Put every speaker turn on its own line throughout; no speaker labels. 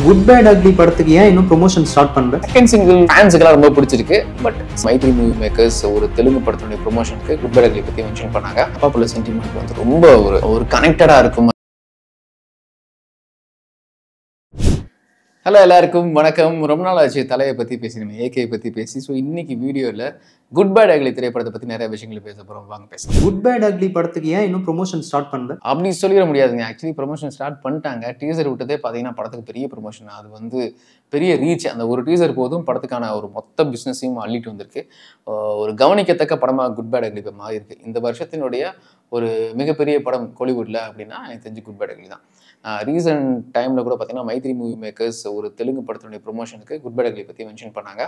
Good Bad ugly படத்துக்கு ஏன் இன்னும் ப்ரொமோஷன் ஸ்டார்ட் பண்ணல?
செகண்ட் சிங்கிள் ஃபேன்ஸுக்கெல்லாம் ரொம்ப பிடிச்சிருக்கு. பட் மைத்ரி மூவி மேக்கர்ஸ் ஒரு தெலுங்கு படத்துடைய ப்ரொமோஷனுக்கு குட் பேட் அக்லி பத்தி மென்ஷன் பண்ணாங்க. அப்பாப்புல சென்டிமெண்ட் வந்து ரொம்ப ஒரு கனெக்டடா இருக்கும். ஹலோ எல்லாருக்கும் வணக்கம். ரொம்ப நாள் ஆச்சு தலையை பற்றி பேசி நம்ம ஏகே பற்றி பேசி. ஸோ இன்னைக்கு வீடியோவில் குட் பேட் அக்லி திரைப்படத்தை பற்றி நிறைய விஷயங்களை பேச போகிறோம். வாங்க பேசலாம்.
குட் பேட் அக்லி படத்துக்கு ஏன் இன்னும் ப்ரொமோஷன் ஸ்டார்ட் பண்ணல?
அப்படி சொல்லிட முடியாதுங்க. ஆக்சுவலி ப்ரொமோஷன் ஸ்டார்ட் பண்ணிட்டாங்க. டீசர் விட்டதே பார்த்தீங்கன்னா படத்துக்கு பெரிய ப்ரொமோஷன். அது வந்து பெரிய ரீச். அந்த ஒரு டீசர் போதும் படத்துக்கான ஒரு மொத்த பிஸ்னஸையும் அள்ளிட்டு வந்திருக்கு. ஒரு கவனிக்கத்தக்க படமாக குட் பேட் அக்லி இப்போ மாறி இருக்கு. இந்த வருஷத்தினுடைய ஒரு மிகப்பெரிய படம் கோலிவுட்டில் அப்படின்னா எனக்கு தெரிஞ்சு குட் பேட் அக்லி தான். ரீசன்ட் டைமில் கூட பார்த்தீங்கன்னா மைத்ரி மூவி மேக்கர்ஸ் ஒரு தெலுங்கு படத்தினுடைய ப்ரொமோஷனுக்கு குட் பேட் அக்லி பற்றி மென்ஷன் பண்ணாங்க.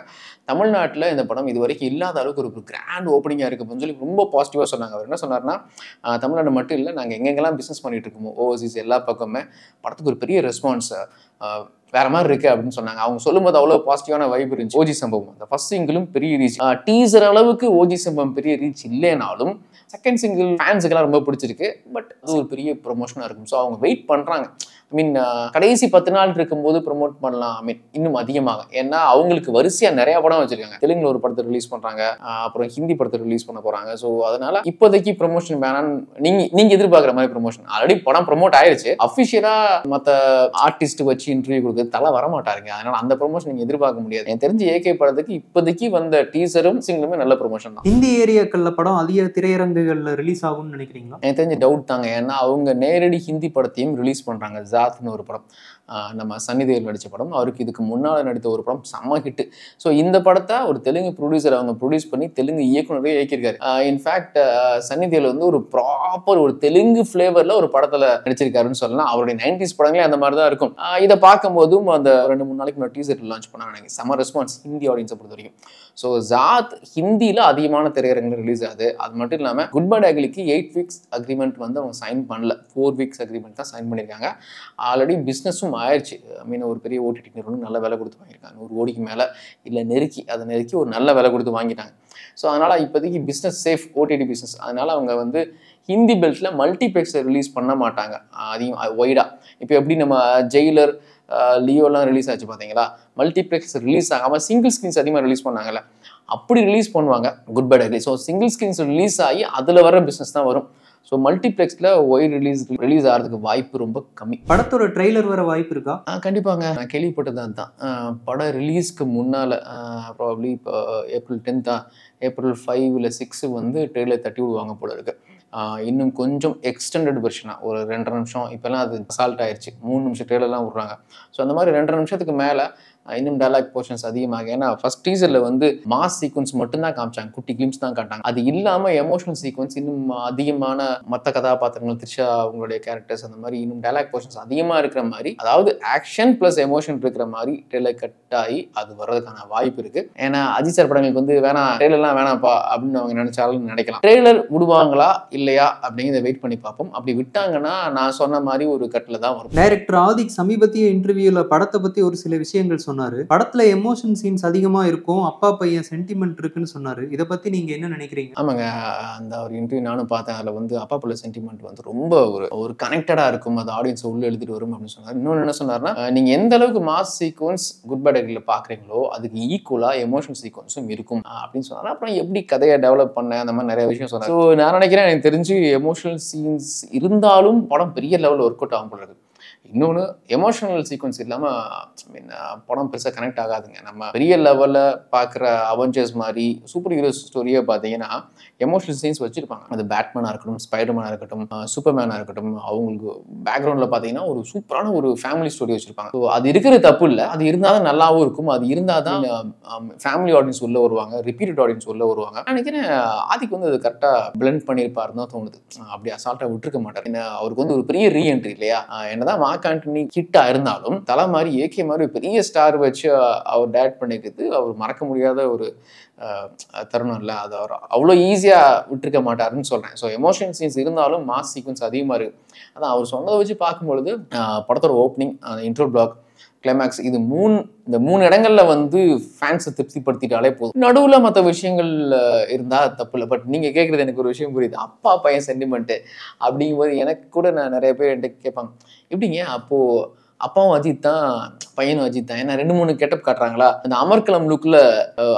தமிழ்நாட்டில் இந்த படம் இது வரைக்கும் இல்லாத அளவுக்கு ஒரு கிராண்ட் ஓப்பனிங்காக இருக்குது அப்படின்னு சொல்லி ரொம்ப பாசிட்டிவாக சொன்னாங்க. அவர் என்ன சொன்னார்னா, தமிழ்நாடு மட்டும் இல்லை, நாங்கள் எங்கெங்கெல்லாம் பிஸ்னஸ் பண்ணிட்டு இருக்கோமோ ஓவர்சீஸ் எல்லா பக்கமே படத்துக்கு ஒரு பெரிய ரெஸ்பான்ஸ் வேற மாதிரி இருக்கு அப்படின்னு சொன்னாங்க. அவங்க சொல்லும்போது அவ்வளோ பாசிட்டிவான வைப் இருந்துச்சு. ஓஜி சம்பவம் அந்த ஃபர்ஸ்ட் சிங்கிளும் பெரிய ரீச். டீசர் அளவுக்கு ஓஜி சம்பவம் பெரிய ரீச் இல்லைனாலும் செகண்ட் சிங்கிள் ஃபேன்ஸுக்கெல்லாம் ரொம்ப பிடிச்சிருக்கு. பட் அது ஒரு பெரிய ப்ரொமோஷனாக இருக்கும். ஸோ அவங்க வெயிட் பண்ணுறாங்க. ஐ மீன் கடைசி 10 நாள் இருக்கும்போது ப்ரொமோட் பண்ணலாம். ஐ மீன் இன்னும் அதிகமாக. ஏன்னா அவங்களுக்கு வரிசையாக நிறைய படம் வச்சிருக்காங்க. தெலுங்குல ஒரு படத்தை ரிலீஸ் பண்ணுறாங்க, அப்புறம் ஹிந்தி படத்தை ரிலீஸ் பண்ண போகிறாங்க. ஸோ அதனால இப்போதைக்கு ப்ரொமோஷன் வேணான்னு நீங்கள் எதிர்பார்க்குற மாதிரி ப்ரொமோஷன் ஆல்ரெடி படம் ப்ரொமோட் ஆயிடுச்சு. அஃபிஷியலாக மற்ற ஆர்டிஸ்ட் வச்சு இன்டர்வியூ கொடுக்குறது தலை வரமாட்டாருங்க. அதனால அந்த ப்ரொமோஷன் நீங்கள் எதிர்பார்க்க முடியாது. எனக்கு தெரிஞ்சு ஏகே படத்துக்கு இப்போதைக்கு வந்த டீசரும் சிங்கிளுமே நல்ல ப்ரொமோஷன் தான்.
ஹிந்தி ஏரியாக்கள்ல படம் அதிக திரையரங்குகள்ல ரிலீஸ் ஆகும்னு நினைக்கிறீங்களா?
எனக்கு தெரிஞ்ச டவுட் தாங்க. ஏன்னா அவங்க நேரடி ஹிந்தி படத்தையும் ரிலீஸ் பண்ணுறாங்க. ஜாத்னு ஒரு படம், நம்ம சன்னி தேவல் நடித்த படம். அவருக்கு இதுக்கு முன்னால் நடித்த ஒரு படம் செம்ம ஹிட்டு. ஸோ இந்த படத்தை ஒரு தெலுங்கு ப்ரொடியூசர் அவங்க ப்ரொடியூஸ் பண்ணி தெலுங்கு இயக்குனரே இயக்கியிருக்காரு. இன்ஃபேக்ட் சன்னி தேவல் வந்து ஒரு ப்ராப்பர் ஒரு தெலுங்கு ஃப்ளேவரில் ஒரு படத்தில் நடிச்சிருக்காருன்னு சொல்லலாம். அவருடைய 90s படங்களே அந்த மாதிரி தான் இருக்கும். இதை பார்க்கும்போதும் அந்த 2-3 நாளைக்கு முன்னாடி டீசர் லான்ச் பண்ணாங்க. எனக்கு செம்ம ரெஸ்பான்ஸ் ஹிந்தி ஆடியன்ஸை பொறுத்த வரைக்கும். ஸோ ஜாத் ஹிந்தியில் அதிகமான திரையரங்கில் ரிலீஸ் ஆகுது. அது மட்டும் இல்லாமல் குட் பேட் அக்லிக்கு 8 வீக்ஸ் அக்ரிமெண்ட் வந்து அவங்க சைன் பண்ணல, 4 வீக்ஸ் அக்ரிமெண்ட் தான் சைன் பண்ணியிருக்காங்க. ஆல்ரெடி பிஸ்னஸும் ஆயிடுச்சு. ஐ மீன் ஒரு பெரிய ஓடிடி நிறுவனம் நல்ல விலை கொடுத்து வாங்கியிருக்காங்க. 100 கோடிக்கு மேலே இல்லை நெருக்கி ஒரு நல்ல விலை கொடுத்து வாங்கிட்டாங்க. ஸோ அதனால் இப்போதைக்கு பிஸ்னஸ் சேஃப், ஓடிடி பிஸ்னஸ். அதனால் அவங்க வந்து ஹிந்தி பெல்ட்டில் மல்டிப்ளெக்ஸை ரிலீஸ் பண்ண மாட்டாங்க அதிகம் ஒய்டாக. இப்போ எப்படி நம்ம ஜெயிலர் லியோலாம் ரிலீஸ் ஆச்சு பார்த்தீங்களா, மல்டிப்ளெக்ஸ் ரிலீஸ் ஆகாமல் சிங்கிள் ஸ்க்ரீன்ஸ் அதிகமாக ரிலீஸ் பண்ணாங்கல்ல, அப்படி ரிலீஸ் பண்ணுவாங்க Good Bad Ugly. So single screens release ஆகி அதில் வர பிஸ்னஸ் தான் வரும். ஸோ மல்டிப்ளெக்ஸில் ஒய்ட் ரிலீஸ் ஆகிறதுக்கு வாய்ப்பு ரொம்ப கம்மி.
படத்தோட ட்ரெய்லர் வர வாய்ப்பு இருக்கா?
கண்டிப்பாங்க. நான் கேள்விப்பட்டது அதுதான். படம் ரிலீஸ்க்கு முன்னால் ப்ராபப்ளி இப்போ April 10 April 5 இல்லை 6 வந்து ட்ரெய்லர் தட்டி விடுவாங்க போல இருக்கு. இன்னும் கொஞ்சம் எக்ஸ்டெண்டட் வெர்ஷனாக ஒரு 2.5 நிமிஷம், இப்போல்லாம் அது அசால்ட் ஆயிடுச்சு, 3 நிமிஷம் ட்ரெய்லர்லாம் விட்றாங்க. ஸோ அந்த மாதிரி 2.5 நிமிஷத்துக்கு மேலே இன்னும் டைலாக் போர்ஷன்ஸ் அதிகமாக. ஏன்னா ஃபர்ஸ்ட் டீசரில் வந்து மாஸ் சீக்வன்ஸ் மட்டும்தான் காமிச்சாங்க, குட்டி கிளிம்ஸ் தான் காட்டாங்க. அது இல்லாமல் எமோஷனல் சீக்வன்ஸ் இன்னும் அதிகமான மற்ற கதாபாத்திரங்கள், த்ரிஷா அவங்களுடைய கேரக்டர்ஸ், அந்த மாதிரி இன்னும் டைலாக் போர்ஷன்ஸ் அதிகமாக இருக்கிற மாதிரி, அதாவது ஆக்ஷன் ப்ளஸ் எமோஷன் இருக்கிற மாதிரி ட்ரெய்லர் கட் ஆகி அது வர்றதுக்கான வாய்ப்பு இருக்குது. ஏன்னா அஜித் சார் படங்களுக்கு வந்து ட்ரெய்லர்லாம் வேணாம்ப்பா அப்படின்னு அவங்க நினைச்சாலும் நினைக்கலாம். ட்ரெய்லர் விடுவாங்களா இல்லையா அப்படிங்கிறத வெயிட் பண்ணி பார்ப்போம். அப்படி விட்டாங்கன்னா நான் சொன்ன மாதிரி ஒரு கட்டில் தான் வரும்.
டைரக்டர் ஆதிக் சமீபத்திய இன்டர்வியூல படத்தை பத்தி ஒரு சில விஷயங்கள் சொன்னாரு. படத்துல எமோஷன் சீன்ஸ் அதிகமா இருக்கும், அப்பா பையன் சென்டிமெண்ட் இருக்குன்னு சொன்னாரு. இதை பத்தி நீங்க என்ன நினைக்கிறீங்க?
ஆமாங்க, அந்த ஒரு இன்டர்வியூ நானும் பார்த்தேன். அதில் வந்து அப்பா பிள்ளை சென்டிமெண்ட் வந்து ரொம்ப ஒரு கனெக்டடா இருக்கும், அது ஆடியன்ஸை உள்ள எழுதிட்டு வரும் அப்படின்னு சொன்னார். இன்னொன்று என்ன சொன்னார்னா, நீங்க எந்த அளவுக்கு மாஸ் சீக்வன்ஸ் குட் பேட் அக்லில பாக்குறீங்களோ அதுக்கு ஈக்குவலா எமோஷனல் சீக்வன்ஸும் இருக்கும் அப்படின்னு சொன்னார். அப்புறம் எப்படி கதையை டெவலப் பண்ண அந்த மாதிரி நிறைய விஷயம் சொன்னார். ஸோ நான் நினைக்கிறேன், எனக்கு தெரிஞ்சு எமோஷனல் சீன்ஸ் இருந்தாலும் படம் பெரிய லெவலில் ஒர்க் அவுட் ஆகும் போல இருக்கு. இன்னொன்று, எமோஷனல் சீக்வன்ஸ் இல்லாமல் படம் பெருசாக கனெக்ட் ஆகாதுங்க. நம்ம பெரிய லெவலில் பார்க்குற அவெஞ்சர்ஸ் மாதிரி சூப்பர் ஹீரோ ஸ்டோரியை பார்த்தீங்கன்னா எமோஷனல் சீன்ஸ் வச்சுருப்பாங்க. அது பேட்மேனாக இருக்கட்டும், ஸ்பைடர்மேனாக இருக்கட்டும், சூப்பர்மேனாக இருக்கட்டும், அவங்களுக்கு பேக்ரவுண்டில் பார்த்தீங்கன்னா ஒரு சூப்பரான ஒரு ஃபேமிலி ஸ்டோரி வச்சுருப்பாங்க. ஸோ அது இருக்கிறது தப்பு இல்லை, அது இருந்தால் தான் நல்லாவும் இருக்கும். அது இருந்தால் தான் ஃபேமிலி ஆடியன்ஸ் உள்ள வருவாங்க, ரிப்பீட்டட் ஆடியன்ஸ் உள்ள வருவாங்க. நினைக்கிறேன் ஆதிக்கு வந்து அது கரெக்டாக பிளெண்ட் பண்ணியிருப்பாருன்னு தான் தோணுது. அப்படி அசால்ட்டாக விட்டுருக்க மாட்டார். அவருக்கு வந்து ஒரு பெரிய ரீஎன்ட்ரி இல்லையா, என்னதான் மார்க் ஆண்டனி ஹிட்டா இருந்தாலும் தலை மாதிரி ஏகே மாதிரி பெரிய ஸ்டார் வச்சு அவர் டைரக்ட் பண்ணிக்கிறது அவர் மறக்க முடியாத ஒரு தருணம் இல்லை. அது அவர் அவ்வளோ ஈஸியாக விட்டுருக்க மாட்டாருன்னு சொல்கிறேன். ஸோ எமோஷனல் சீன்ஸ் இருந்தாலும் மாஸ் சீக்வன்ஸ் அதிகமாக இருக்குது. அதான் அவர் சொன்னதை வச்சு பார்க்கும்பொழுது படத்தோட ஓப்பனிங், இன்ட்ரோ பிளாக், கிளைமேக்ஸ், இது இந்த 3 இடங்கள்ல வந்து ஃபேன்ஸை திருப்திப்படுத்திட்டாலே போதும். நடுவில் மற்ற விஷயங்கள் இருந்தால் தப்பு இல்லை. பட் நீங்கள் கேட்குறது எனக்கு ஒரு விஷயம் புரியுது, அப்பா பையன் சென்டிமெண்ட்டு அப்படிங்கும்போது எனக்கு கூட நான் நிறைய பேர் என்கிட்ட கேட்பாங்க, எப்படிங்க அப்போது அப்பாவும் அஜித் தான், பையனும் அஜித் தான். ஏன்னா 2-3 கெட்டப் காட்டுறாங்களா, அந்த அமர்கலம் லுக்ல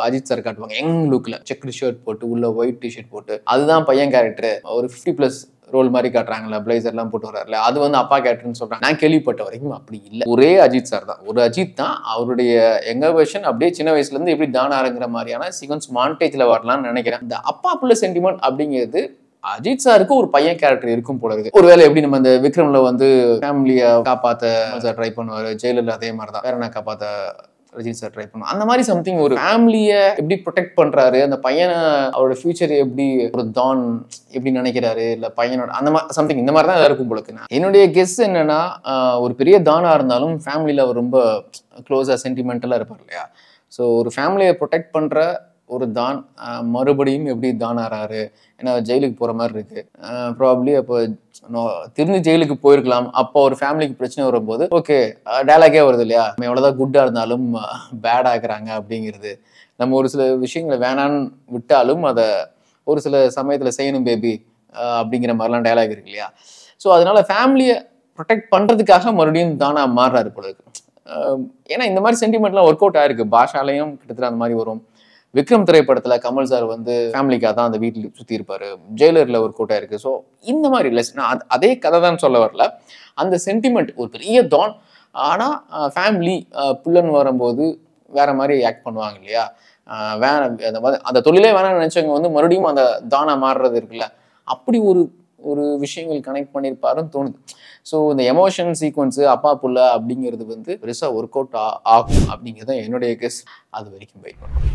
அஜித் சார் காட்டுவாங்க, யங் லுக்ல செக்குடு ஷர்ட் போட்டு உள்ள ஒயிட் டிஷர்ட் போட்டு, அதுதான் பையன் கேரக்டர். ஒரு 50+ ரோல் மாதிரி காட்டுறாங்கல்ல, பிளேசர் எல்லாம் போட்டு வர்றாருல, அது வந்து அப்பா கேரக்டர்னு சொல்றாங்க. நான் கேள்விப்பட்ட வரைக்கும் அப்படி இல்லை. ஒரே அஜித் சார் தான், ஒரு அஜித் தான். அவருடைய எங்க வெர்ஷன் அப்படியே சின்ன வயசுல இருந்து எப்படி டானாருங்கிற மாதிரியான சீக்வன்ஸ் மாண்டேஜ்ல வரலாம்னு நினைக்கிறேன். இந்த அப்பா புள்ள சென்டிமெண்ட் அப்படிங்கிறது அஜித் சாருக்கு ஒரு பையன் கேரக்டர் இருக்கும் போல இருக்கு. ஒருவேளை எப்படி நம்ம இந்த விக்ரம்ல வந்து ஃபேமிலியை காப்பாத்த ட்ரை பண்ணுவாரு, ஜெயிலர்ல அதே மாதிரி தான் வேற என்ன காப்பாத்த ரஜினி சார் ட்ரை பண்ணுவோம். அந்த மாதிரி சம்திங் ஒரு ஃபேமிலியை எப்படி ப்ரொடெக்ட் பண்றாரு, அந்த பையனை அவரோட ஃபியூச்சர் எப்படி ஒரு டான் எப்படி நினைக்கிறாரு, இல்ல பையனோட அந்த மாதிரி சம்திங் இந்த மாதிரி தான் இருக்கும் போல. என்னுடைய கெஸ் என்னன்னா, ஒரு பெரிய தானா இருந்தாலும் ஃபேமிலியில அவர் ரொம்ப க்ளோஸா சென்டிமெண்டலா இருப்பார் இல்லையா. ஸோ ஒரு ஃபேமிலியை ப்ரொடெக்ட் பண்ற ஒரு தான் மறுபடியும் எப்படி தான் ஆறாரு, ஏன்னா ஜெயிலுக்கு போற மாதிரி இருக்கு. ப்ராபப்ளி அப்போ திரும்பி ஜெயிலுக்கு போயிருக்கலாம். அப்போ ஒரு ஃபேமிலிக்கு பிரச்சனை வரும்போது ஓகே டயலாகே வருது இல்லையா, நம்ம எவ்வளோதான் குட்டா இருந்தாலும் பேட் ஆகுறாங்க அப்படிங்கிறது. நம்ம ஒரு சில விஷயங்களை வேணான்னு விட்டாலும் அதை ஒரு சில சமயத்துல செய்யணும் பேபி அப்படிங்கிற மாதிரிலாம் டயலாக் இருக்கு இல்லையா. ஸோ அதனால ஃபேமிலியை ப்ரொடெக்ட் பண்றதுக்காக மறுபடியும் தானா மாறுறாரு போல இருக்கு. ஏன்னா இந்த மாதிரி சென்டிமெண்ட்லாம் ஒர்க் அவுட் ஆயிருக்கு. பாஷாலையும் கிட்டத்தட்ட அந்த மாதிரி வரும். விக்ரம் திரைப்படத்துல கமல் சார் வந்து ஃபேமிலிக்காக தான் அந்த வீட்டில் சுற்றி இருப்பாரு. ஜெயிலர்ல ஒரு கோட்டா இருக்கு. ஸோ இந்த மாதிரி இல்லை, அதே கதை தான் சொல்ல வரல. அந்த சென்டிமெண்ட் ஒரு பெரிய தான். ஆனா ஃபேமிலி புள்ளன் வரும்போது வேற மாதிரி ஆக்ட் பண்ணுவாங்க இல்லையா. வேற அந்த மாதிரி அந்த தொழிலே வேணாம்னு நினைச்சவங்க வந்து மறுபடியும் அந்த தானா மாறுறது இருக்குல்ல, அப்படி ஒரு ஒரு விஷயங்கள் கனெக்ட் பண்ணியிருப்பாருன்னு தோணுது. ஸோ இந்த எமோஷன் சீக்வன்ஸு அப்பா புள்ள அப்படிங்கிறது வந்து பெருசாக ஒர்க் அவுட் ஆகும் அப்படிங்கிறது என்னுடைய கெஸ். அது வரைக்கும் வெயிட் பண்ணுவோம்.